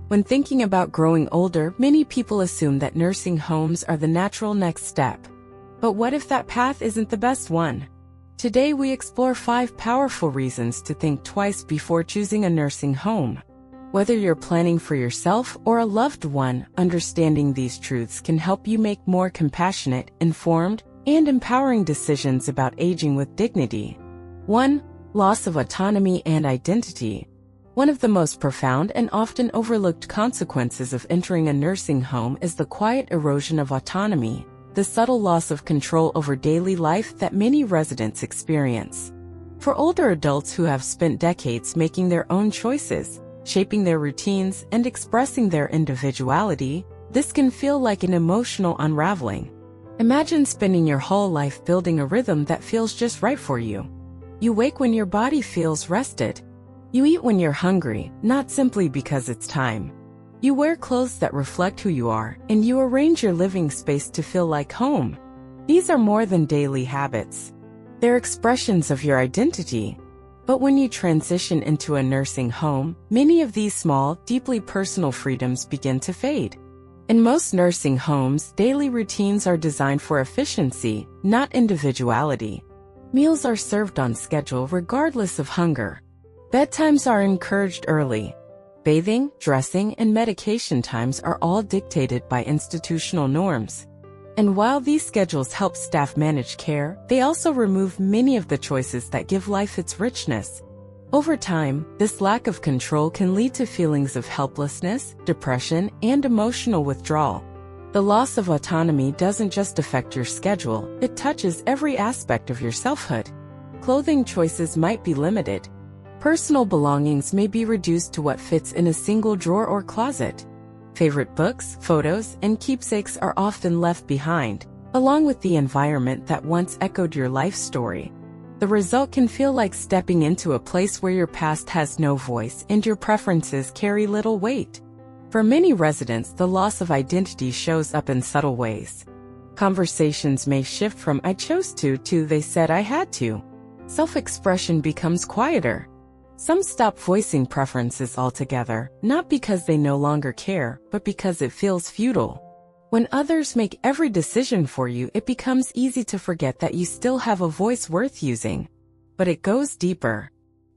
When thinking about growing older, many people assume that nursing homes are the natural next step. But what if that path isn't the best one? Today we explore 5 powerful reasons to think twice before choosing a nursing home. Whether you're planning for yourself or a loved one, understanding these truths can help you make more compassionate, informed, and empowering decisions about aging with dignity. 1. Loss of autonomy and identity. One of the most profound and often overlooked consequences of entering a nursing home is the quiet erosion of autonomy, the subtle loss of control over daily life that many residents experience. For older adults who have spent decades making their own choices, shaping their routines, and expressing their individuality, this can feel like an emotional unraveling. Imagine spending your whole life building a rhythm that feels just right for you. You wake when your body feels rested. You eat when you're hungry, not simply because it's time. You wear clothes that reflect who you are, and you arrange your living space to feel like home. These are more than daily habits. They're expressions of your identity. But when you transition into a nursing home, many of these small, deeply personal freedoms begin to fade. In most nursing homes, daily routines are designed for efficiency, not individuality. Meals are served on schedule regardless of hunger. Bedtimes are encouraged early. Bathing, dressing, and medication times are all dictated by institutional norms. And while these schedules help staff manage care, they also remove many of the choices that give life its richness. Over time, this lack of control can lead to feelings of helplessness, depression, and emotional withdrawal. The loss of autonomy doesn't just affect your schedule, it touches every aspect of your selfhood. Clothing choices might be limited. Personal belongings may be reduced to what fits in a single drawer or closet. Favorite books, photos, and keepsakes are often left behind, along with the environment that once echoed your life story. The result can feel like stepping into a place where your past has no voice and your preferences carry little weight. For many residents, the loss of identity shows up in subtle ways. Conversations may shift from "I chose to" "they said I had to." Self-expression becomes quieter. Some stop voicing preferences altogether, not because they no longer care, but because it feels futile. When others make every decision for you, it becomes easy to forget that you still have a voice worth using. But it goes deeper.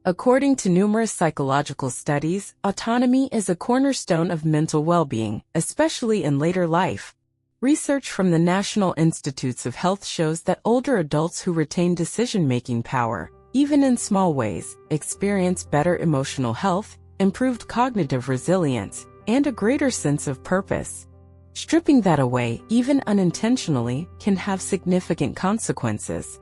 According to numerous psychological studies, autonomy is a cornerstone of mental well-being, especially in later life. Research from the National Institutes of Health shows that older adults who retain decision-making power, even in small ways, experience better emotional health, improved cognitive resilience, and a greater sense of purpose. Stripping that away, even unintentionally, can have significant consequences.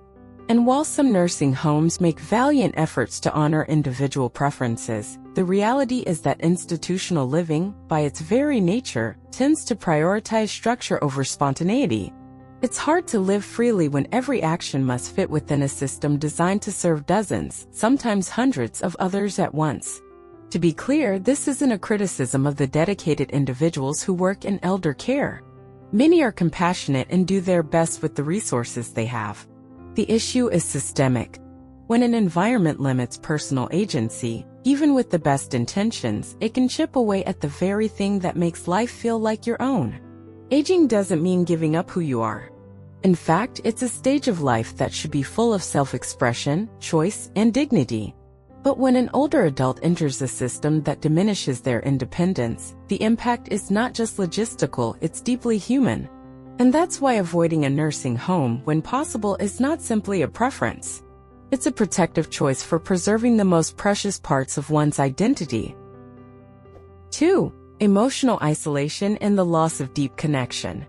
And while some nursing homes make valiant efforts to honor individual preferences, the reality is that institutional living, by its very nature, tends to prioritize structure over spontaneity. It's hard to live freely when every action must fit within a system designed to serve dozens, sometimes hundreds of others at once. To be clear, this isn't a criticism of the dedicated individuals who work in elder care. Many are compassionate and do their best with the resources they have. The issue is systemic. When an environment limits personal agency, even with the best intentions, it can chip away at the very thing that makes life feel like your own. Aging doesn't mean giving up who you are. In fact, it's a stage of life that should be full of self-expression, choice, and dignity. But when an older adult enters a system that diminishes their independence, the impact is not just logistical, it's deeply human. And that's why avoiding a nursing home, when possible, is not simply a preference. It's a protective choice for preserving the most precious parts of one's identity. 2. Emotional isolation and the loss of deep connection.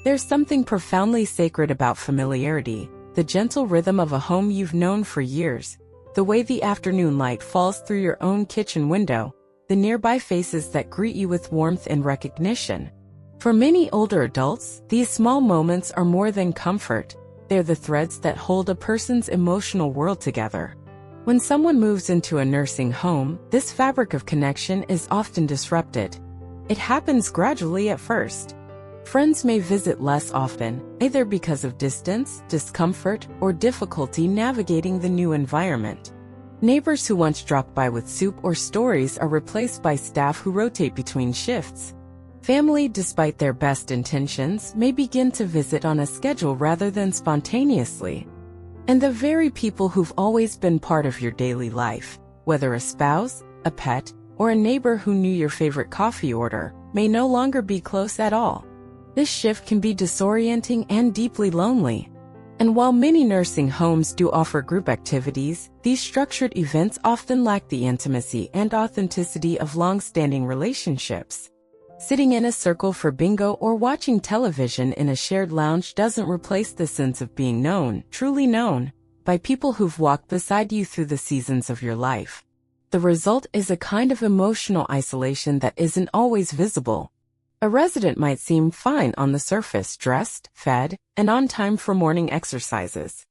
There's something profoundly sacred about familiarity, the gentle rhythm of a home you've known for years, the way the afternoon light falls through your own kitchen window, the nearby faces that greet you with warmth and recognition. For many older adults, these small moments are more than comfort. They're the threads that hold a person's emotional world together. When someone moves into a nursing home, this fabric of connection is often disrupted. It happens gradually at first. Friends may visit less often, either because of distance, discomfort, or difficulty navigating the new environment. Neighbors who once dropped by with soup or stories are replaced by staff who rotate between shifts. Family, despite their best intentions, may begin to visit on a schedule rather than spontaneously. And the very people who've always been part of your daily life, whether a spouse, a pet, or a neighbor who knew your favorite coffee order, may no longer be close at all. This shift can be disorienting and deeply lonely. And while many nursing homes do offer group activities, these structured events often lack the intimacy and authenticity of long-standing relationships. Sitting in a circle for bingo or watching television in a shared lounge doesn't replace the sense of being known, truly known, by people who've walked beside you through the seasons of your life. The result is a kind of emotional isolation that isn't always visible. A resident might seem fine on the surface, dressed, fed, and on time for morning exercises.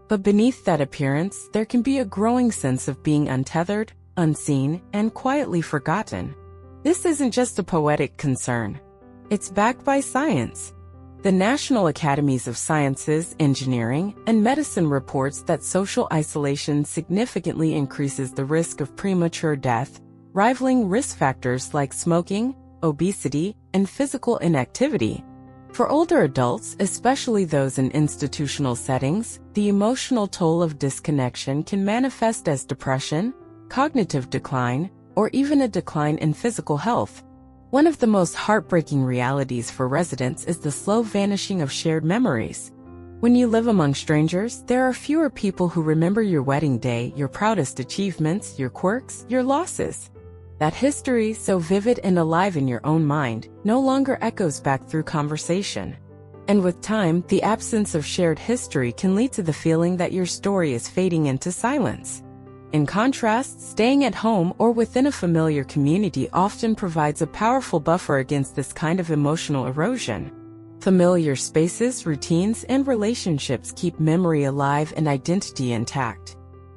But beneath that appearance, there can be a growing sense of being untethered, unseen, and quietly forgotten. This isn't just a poetic concern. It's backed by science. The National Academies of Sciences, Engineering, and Medicine reports that social isolation significantly increases the risk of premature death, rivaling risk factors like smoking, obesity, and physical inactivity. For older adults, especially those in institutional settings, the emotional toll of disconnection can manifest as depression, cognitive decline, or even a decline in physical health. One of the most heartbreaking realities for residents is the slow vanishing of shared memories. When you live among strangers, there are fewer people who remember your wedding day, your proudest achievements, your quirks, your losses. That history, so vivid and alive in your own mind, no longer echoes back through conversation. And with time, the absence of shared history can lead to the feeling that your story is fading into silence. In contrast, staying at home or within a familiar community often provides a powerful buffer against this kind of emotional erosion. Familiar spaces, routines, and relationships keep memory alive and identity intact.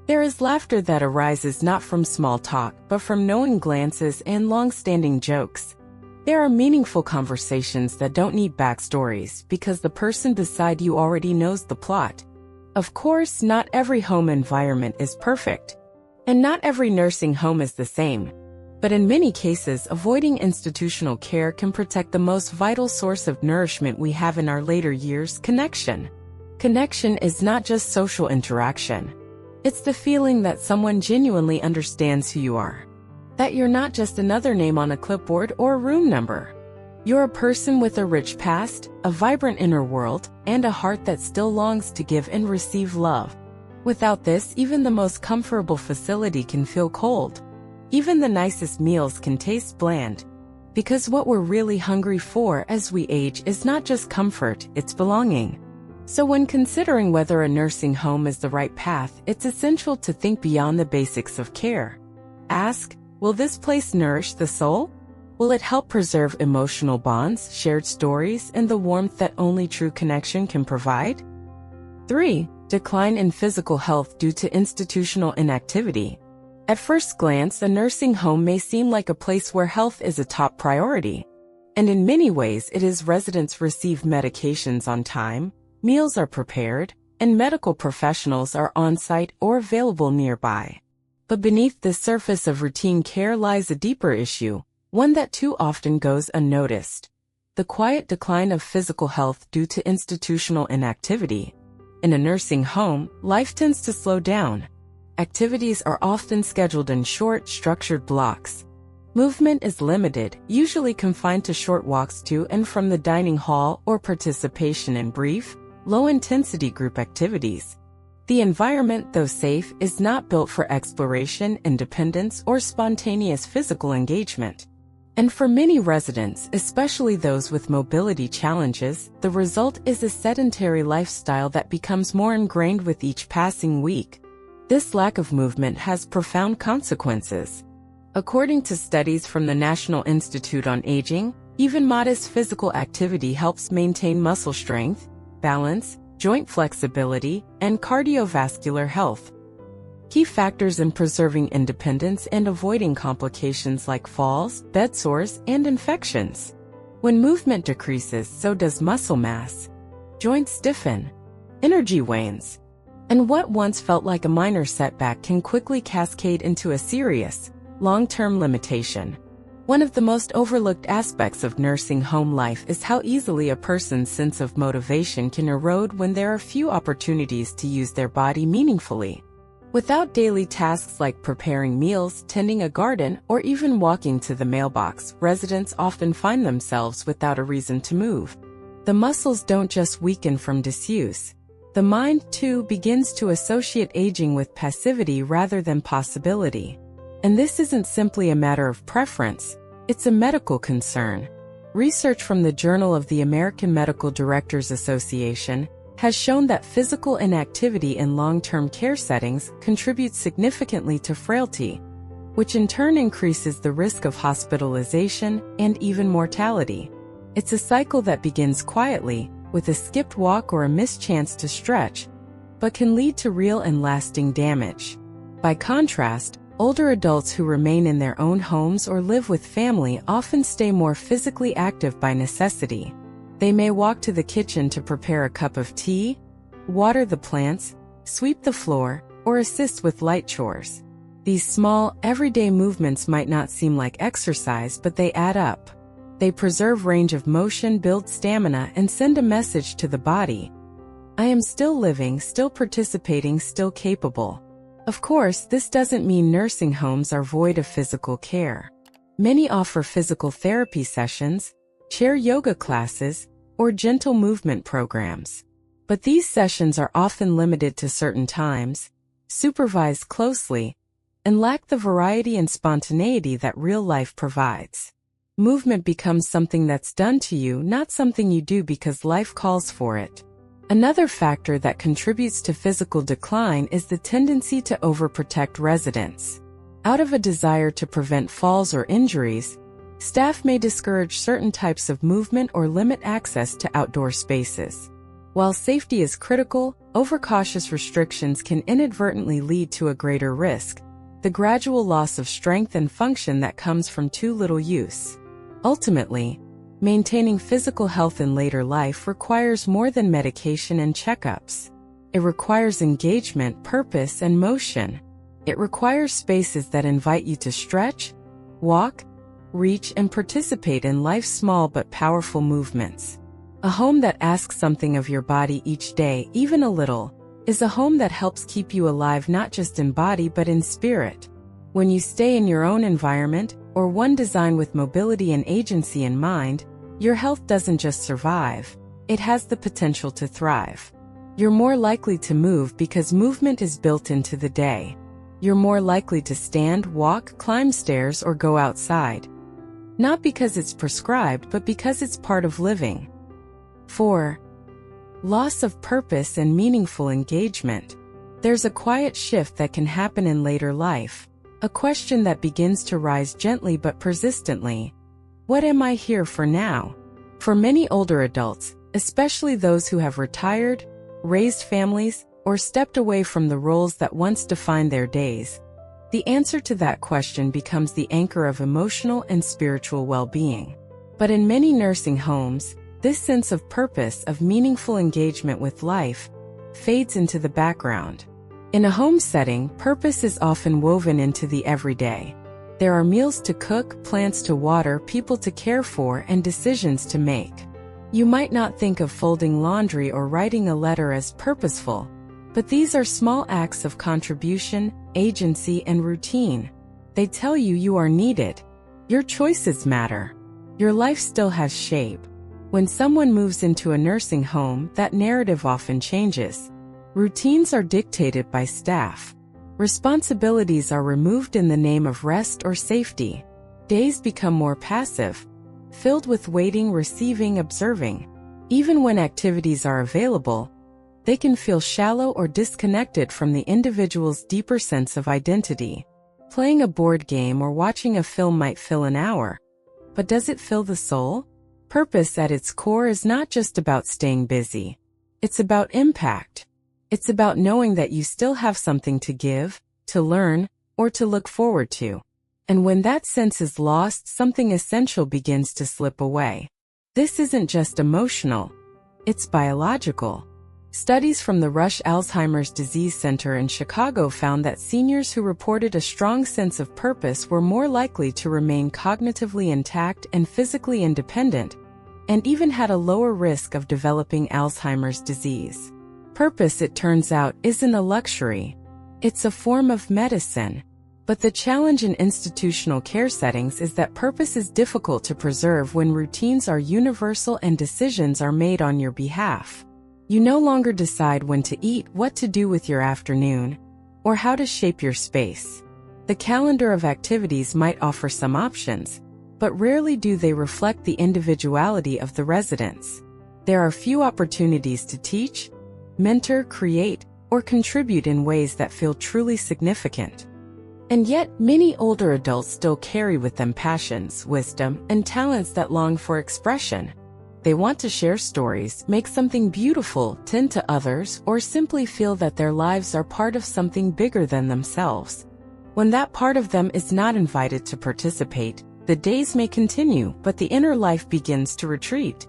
There is laughter that arises not from small talk, but from knowing glances and long-standing jokes. There are meaningful conversations that don't need backstories because the person beside you already knows the plot. Of course, not every home environment is perfect. And not every nursing home is the same. But in many cases, avoiding institutional care can protect the most vital source of nourishment we have in our later years: connection. Connection is not just social interaction. It's the feeling that someone genuinely understands who you are. That you're not just another name on a clipboard or a room number. You're a person with a rich past, a vibrant inner world, and a heart that still longs to give and receive love. Without this, even the most comfortable facility can feel cold. Even the nicest meals can taste bland. Because what we're really hungry for as we age is not just comfort, it's belonging. So when considering whether a nursing home is the right path, it's essential to think beyond the basics of care. Ask, will this place nourish the soul? Will it help preserve emotional bonds, shared stories, and the warmth that only true connection can provide? 3. Decline in physical health due to institutional inactivity. At first glance, a nursing home may seem like a place where health is a top priority. And in many ways, it is. Residents receive medications on time, meals are prepared, and medical professionals are on-site or available nearby. But beneath the surface of routine care lies a deeper issue, one that too often goes unnoticed: the quiet decline of physical health due to institutional inactivity. In a nursing home, life tends to slow down. Activities are often scheduled in short, structured blocks. Movement is limited, usually confined to short walks to and from the dining hall or participation in brief, low-intensity group activities. The environment, though safe, is not built for exploration, independence, or spontaneous physical engagement. And for many residents, especially those with mobility challenges, the result is a sedentary lifestyle that becomes more ingrained with each passing week. This lack of movement has profound consequences. According to studies from the National Institute on Aging, even modest physical activity helps maintain muscle strength, balance, joint flexibility, and cardiovascular health. Key factors in preserving independence and avoiding complications like falls, bed sores, and infections. When movement decreases, so does muscle mass. Joints stiffen. Energy wanes. And what once felt like a minor setback can quickly cascade into a serious, long-term limitation. One of the most overlooked aspects of nursing home life is how easily a person's sense of motivation can erode when there are few opportunities to use their body meaningfully. Without daily tasks like preparing meals, tending a garden, or even walking to the mailbox, residents often find themselves without a reason to move. The muscles don't just weaken from disuse. The mind, too, begins to associate aging with passivity rather than possibility. And this isn't simply a matter of preference, it's a medical concern. Research from the Journal of the American Medical Directors Association has shown that physical inactivity in long-term care settings contributes significantly to frailty, which in turn increases the risk of hospitalization and even mortality. It's a cycle that begins quietly, with a skipped walk or a missed chance to stretch, but can lead to real and lasting damage. By contrast, older adults who remain in their own homes or live with family often stay more physically active by necessity. They may walk to the kitchen to prepare a cup of tea, water the plants, sweep the floor, or assist with light chores. These small, everyday movements might not seem like exercise, but they add up. They preserve range of motion, build stamina, and send a message to the body. I am still living, still participating, still capable. Of course, this doesn't mean nursing homes are void of physical care. Many offer physical therapy sessions, chair yoga classes, or gentle movement programs. But these sessions are often limited to certain times, supervised closely, and lack the variety and spontaneity that real life provides. Movement becomes something that's done to you, not something you do because life calls for it. Another factor that contributes to physical decline is the tendency to overprotect residents. Out of a desire to prevent falls or injuries, staff may discourage certain types of movement or limit access to outdoor spaces. While safety is critical, overcautious restrictions can inadvertently lead to a greater risk, the gradual loss of strength and function that comes from too little use. Ultimately, maintaining physical health in later life requires more than medication and checkups. It requires engagement, purpose, and motion. It requires spaces that invite you to stretch, walk, reach, and participate in life's small but powerful movements. A home that asks something of your body each day, even a little, is a home that helps keep you alive not just in body but in spirit. When you stay in your own environment, or one designed with mobility and agency in mind, your health doesn't just survive, it has the potential to thrive. You're more likely to move because movement is built into the day. You're more likely to stand, walk, climb stairs, or go outside. Not because it's prescribed, but because it's part of living. 4. Loss of purpose and meaningful engagement. There's a quiet shift that can happen in later life, a question that begins to rise gently but persistently. What am I here for now? For many older adults, especially those who have retired, raised families, or stepped away from the roles that once defined their days, the answer to that question becomes the anchor of emotional and spiritual well-being. But in many nursing homes, this sense of purpose, of meaningful engagement with life, fades into the background. In a home setting, purpose is often woven into the everyday. There are meals to cook, plants to water, people to care for, and decisions to make. You might not think of folding laundry or writing a letter as purposeful, but these are small acts of contribution, agency, and routine. They tell you you are needed. Your choices matter. Your life still has shape. When someone moves into a nursing home, that narrative often changes. Routines are dictated by staff. Responsibilities are removed in the name of rest or safety. Days become more passive, filled with waiting, receiving, observing. Even when activities are available, they can feel shallow or disconnected from the individual's deeper sense of identity. Playing a board game or watching a film might fill an hour, but does it fill the soul? Purpose at its core is not just about staying busy. It's about impact. It's about knowing that you still have something to give, to learn, or to look forward to. And when that sense is lost, something essential begins to slip away. This isn't just emotional. It's biological. Studies from the Rush Alzheimer's Disease Center in Chicago found that seniors who reported a strong sense of purpose were more likely to remain cognitively intact and physically independent, and even had a lower risk of developing Alzheimer's disease. Purpose, it turns out, isn't a luxury. It's a form of medicine. But the challenge in institutional care settings is that purpose is difficult to preserve when routines are universal and decisions are made on your behalf. You no longer decide when to eat, what to do with your afternoon, or how to shape your space. The calendar of activities might offer some options, but rarely do they reflect the individuality of the residents. There are few opportunities to teach, mentor, create, or contribute in ways that feel truly significant. And yet, many older adults still carry with them passions, wisdom, and talents that long for expression. They want to share stories, make something beautiful, tend to others, or simply feel that their lives are part of something bigger than themselves. When that part of them is not invited to participate, the days may continue, but the inner life begins to retreat.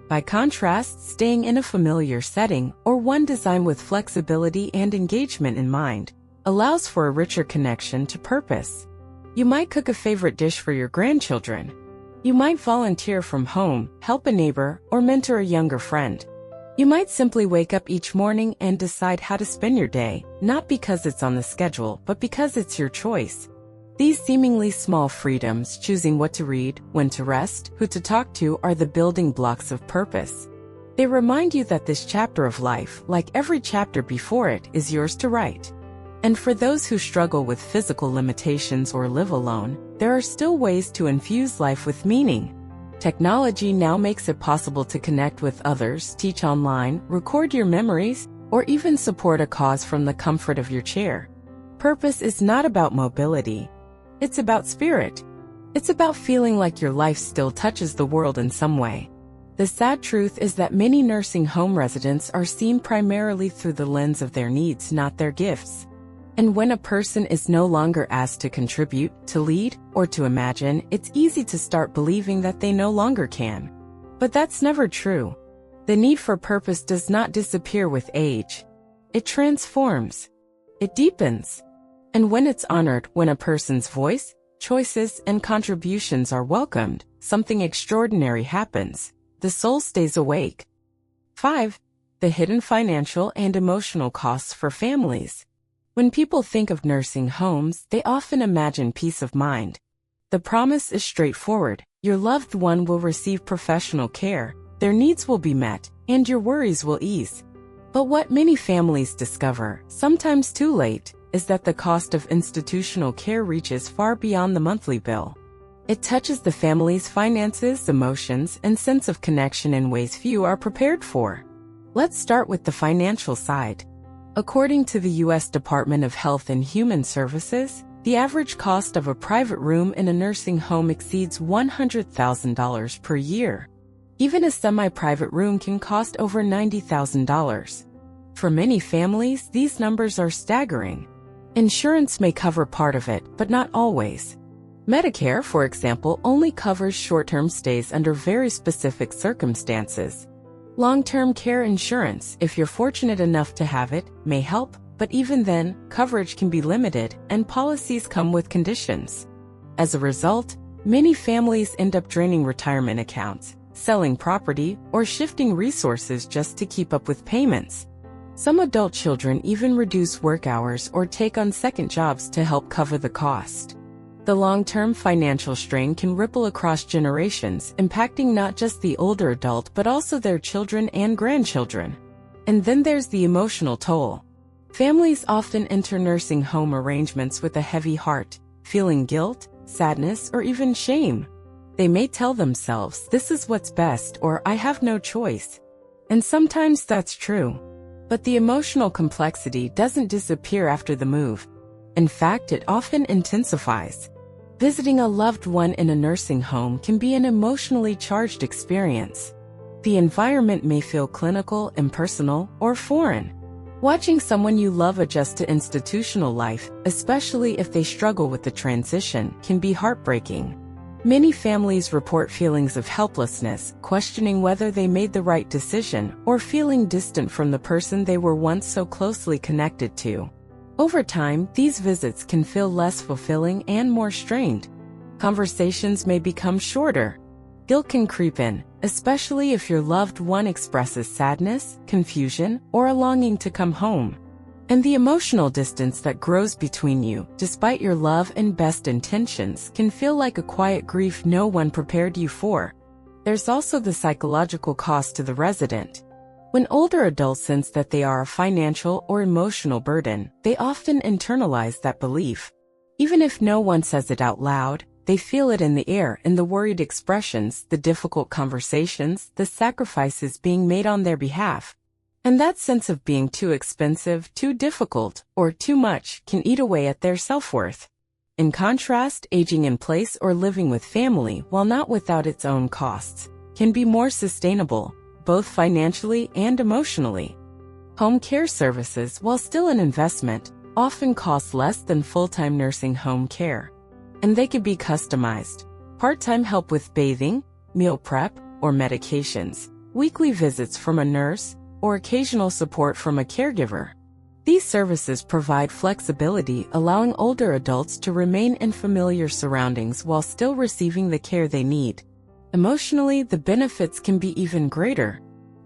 By contrast, staying in a familiar setting, or one designed with flexibility and engagement in mind, allows for a richer connection to purpose. You might cook a favorite dish for your grandchildren. You might volunteer from home, help a neighbor, or mentor a younger friend. You might simply wake up each morning and decide how to spend your day, not because it's on the schedule, but because it's your choice. These seemingly small freedoms, choosing what to read, when to rest, who to talk to, are the building blocks of purpose. They remind you that this chapter of life, like every chapter before it, is yours to write. And for those who struggle with physical limitations or live alone, there are still ways to infuse life with meaning. Technology now makes it possible to connect with others, teach online, record your memories, or even support a cause from the comfort of your chair. Purpose is not about mobility. It's about spirit. It's about feeling like your life still touches the world in some way. The sad truth is that many nursing home residents are seen primarily through the lens of their needs, not their gifts. And when a person is no longer asked to contribute, to lead, or to imagine, it's easy to start believing that they no longer can. But that's never true. The need for purpose does not disappear with age. It transforms. It deepens. And when it's honored, when a person's voice, choices, and contributions are welcomed, something extraordinary happens. The soul stays awake. 5. The hidden financial and emotional costs for families. When people think of nursing homes, they often imagine peace of mind. The promise is straightforward. Your loved one will receive professional care, their needs will be met, and your worries will ease. But what many families discover, sometimes too late, is that the cost of institutional care reaches far beyond the monthly bill. It touches the family's finances, emotions, and sense of connection in ways few are prepared for. Let's start with the financial side. According to the U.S. Department of Health and Human Services, the average cost of a private room in a nursing home exceeds $100,000 per year. Even a semi-private room can cost over $90,000. For many families, these numbers are staggering. Insurance may cover part of it, but not always. Medicare, for example, only covers short-term stays under very specific circumstances. Long-term care insurance, if you're fortunate enough to have it, may help, but even then, coverage can be limited, and policies come with conditions. As a result, many families end up draining retirement accounts, selling property, or shifting resources just to keep up with payments. Some adult children even reduce work hours or take on second jobs to help cover the cost. The long-term financial strain can ripple across generations, impacting not just the older adult but also their children and grandchildren. And then there's the emotional toll. Families often enter nursing home arrangements with a heavy heart, feeling guilt, sadness, or even shame. They may tell themselves, "This is what's best," or "I have no choice." And sometimes that's true. But the emotional complexity doesn't disappear after the move. In fact, it often intensifies. Visiting a loved one in a nursing home can be an emotionally charged experience. The environment may feel clinical, impersonal, or foreign. Watching someone you love adjust to institutional life, especially if they struggle with the transition, can be heartbreaking. Many families report feelings of helplessness, questioning whether they made the right decision, or feeling distant from the person they were once so closely connected to. Over time, these visits can feel less fulfilling and more strained. Conversations may become shorter. Guilt can creep in, especially if your loved one expresses sadness, confusion, or a longing to come home. And the emotional distance that grows between you, despite your love and best intentions, can feel like a quiet grief no one prepared you for. There's also the psychological cost to the resident. When older adults sense that they are a financial or emotional burden, they often internalize that belief. Even if no one says it out loud, they feel it in the air, in the worried expressions, the difficult conversations, the sacrifices being made on their behalf. And that sense of being too expensive, too difficult, or too much can eat away at their self-worth. In contrast, aging in place or living with family, while not without its own costs, can be more sustainable, both financially and emotionally. Home care services, while still an investment, often cost less than full-time nursing home care. And they could be customized. Part-time help with bathing, meal prep, or medications, weekly visits from a nurse, or occasional support from a caregiver. These services provide flexibility, allowing older adults to remain in familiar surroundings while still receiving the care they need. Emotionally, the benefits can be even greater.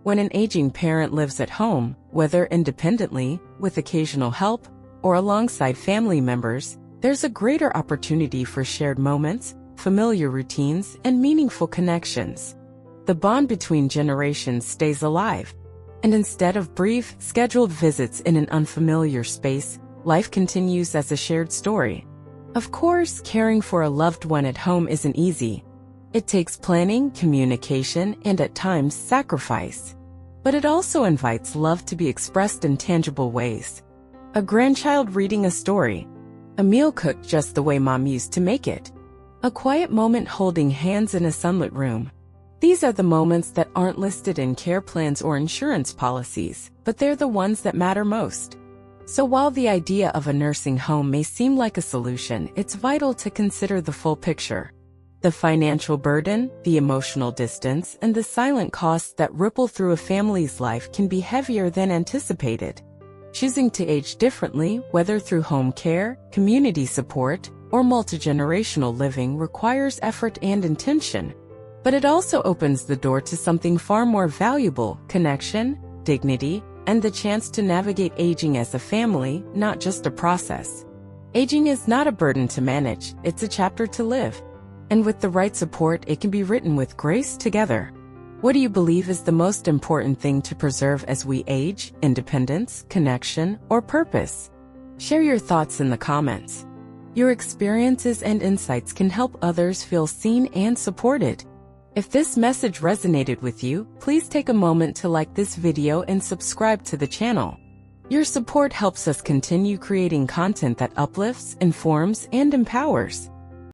When an aging parent lives at home, whether independently, with occasional help, or alongside family members, there's a greater opportunity for shared moments, familiar routines, and meaningful connections. The bond between generations stays alive. And instead of brief, scheduled visits in an unfamiliar space, life continues as a shared story. Of course, caring for a loved one at home isn't easy. It takes planning, communication, and at times sacrifice. But it also invites love to be expressed in tangible ways. A grandchild reading a story. A meal cooked just the way mom used to make it. A quiet moment holding hands in a sunlit room. These are the moments that aren't listed in care plans or insurance policies, but they're the ones that matter most. So while the idea of a nursing home may seem like a solution, it's vital to consider the full picture. The financial burden, the emotional distance, and the silent costs that ripple through a family's life can be heavier than anticipated. Choosing to age differently, whether through home care, community support, or multi-generational living, requires effort and intention. But it also opens the door to something far more valuable: connection, dignity, and the chance to navigate aging as a family, not just a process. Aging is not a burden to manage, it's a chapter to live. And with the right support, it can be written with grace together. What do you believe is the most important thing to preserve as we age? Independence, connection, or purpose? Share your thoughts in the comments. Your experiences and insights can help others feel seen and supported. If this message resonated with you, please take a moment to like this video and subscribe to the channel. Your support helps us continue creating content that uplifts, informs, and empowers.